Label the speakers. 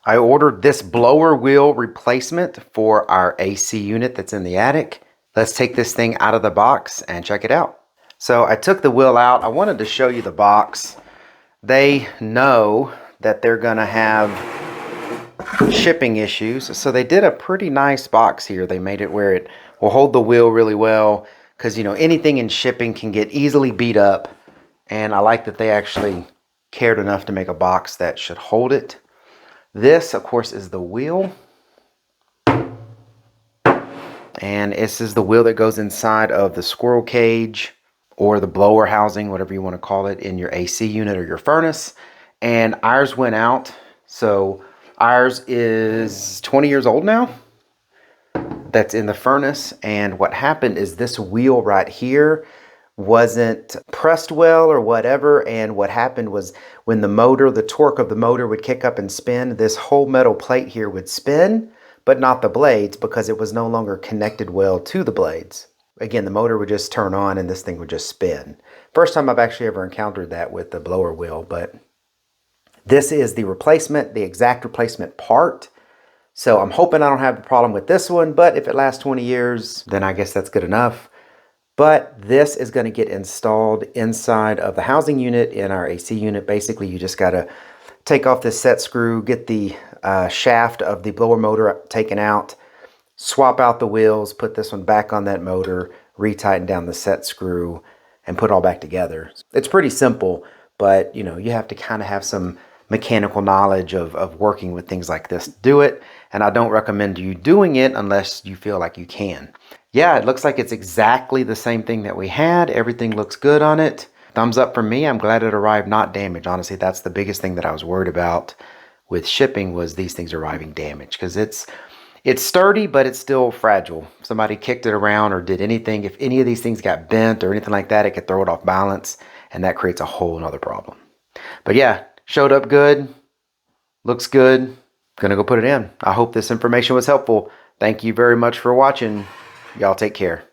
Speaker 1: I ordered this blower wheel replacement for our AC unit that's in the attic. Let's take this thing out of the box and check it out. So I took the wheel out. I wanted to show you the box. They know that they're gonna have shipping issues, so they did a pretty nice box here. They made it where it will hold the wheel really well, because you know anything in shipping can get easily beat up, and I like that they actually cared enough to make a box that should hold it. This of course is the wheel, and this is the wheel that goes inside of the squirrel cage or the blower housing, whatever you want to call it, in your AC unit or your furnace. And ours went out, so ours is 20 years old now. That's in the furnace, and what happened is this wheel right here wasn't pressed well or whatever, and what happened was when the motor, the torque of the motor would kick up and spin, this whole metal plate here would spin, but not the blades, because it was no longer connected well to the blades. Again, the motor would just turn on and this thing would just spin. First time I've actually ever encountered that with the blower wheel, but this is the replacement, the exact replacement part. So I'm hoping I don't have a problem with this one, but if it lasts 20 years, then I guess that's good enough. But this is going to get installed inside of the housing unit in our AC unit. Basically, you just got to take off this set screw, get the shaft of the blower motor taken out, swap out the wheels, put this one back on that motor, retighten down the set screw, and put it all back together. It's pretty simple, but you know, you have to kind of have some mechanical knowledge of working with things like this to do it, and I don't recommend you doing it unless you feel like you can. Yeah, it looks like it's exactly the same thing that we had. Everything looks good on it. Thumbs up from me. I'm glad it arrived not damaged. Honestly, that's the biggest thing that I was worried about with shipping, was these things arriving damaged, because it's sturdy, but it's still fragile. If somebody kicked it around or did anything, if any of these things got bent or anything like that, it could throw it off balance, and that creates a whole nother problem. But yeah, showed up good, looks good, gonna go put it in. I hope this information was helpful. Thank you very much for watching. Y'all take care.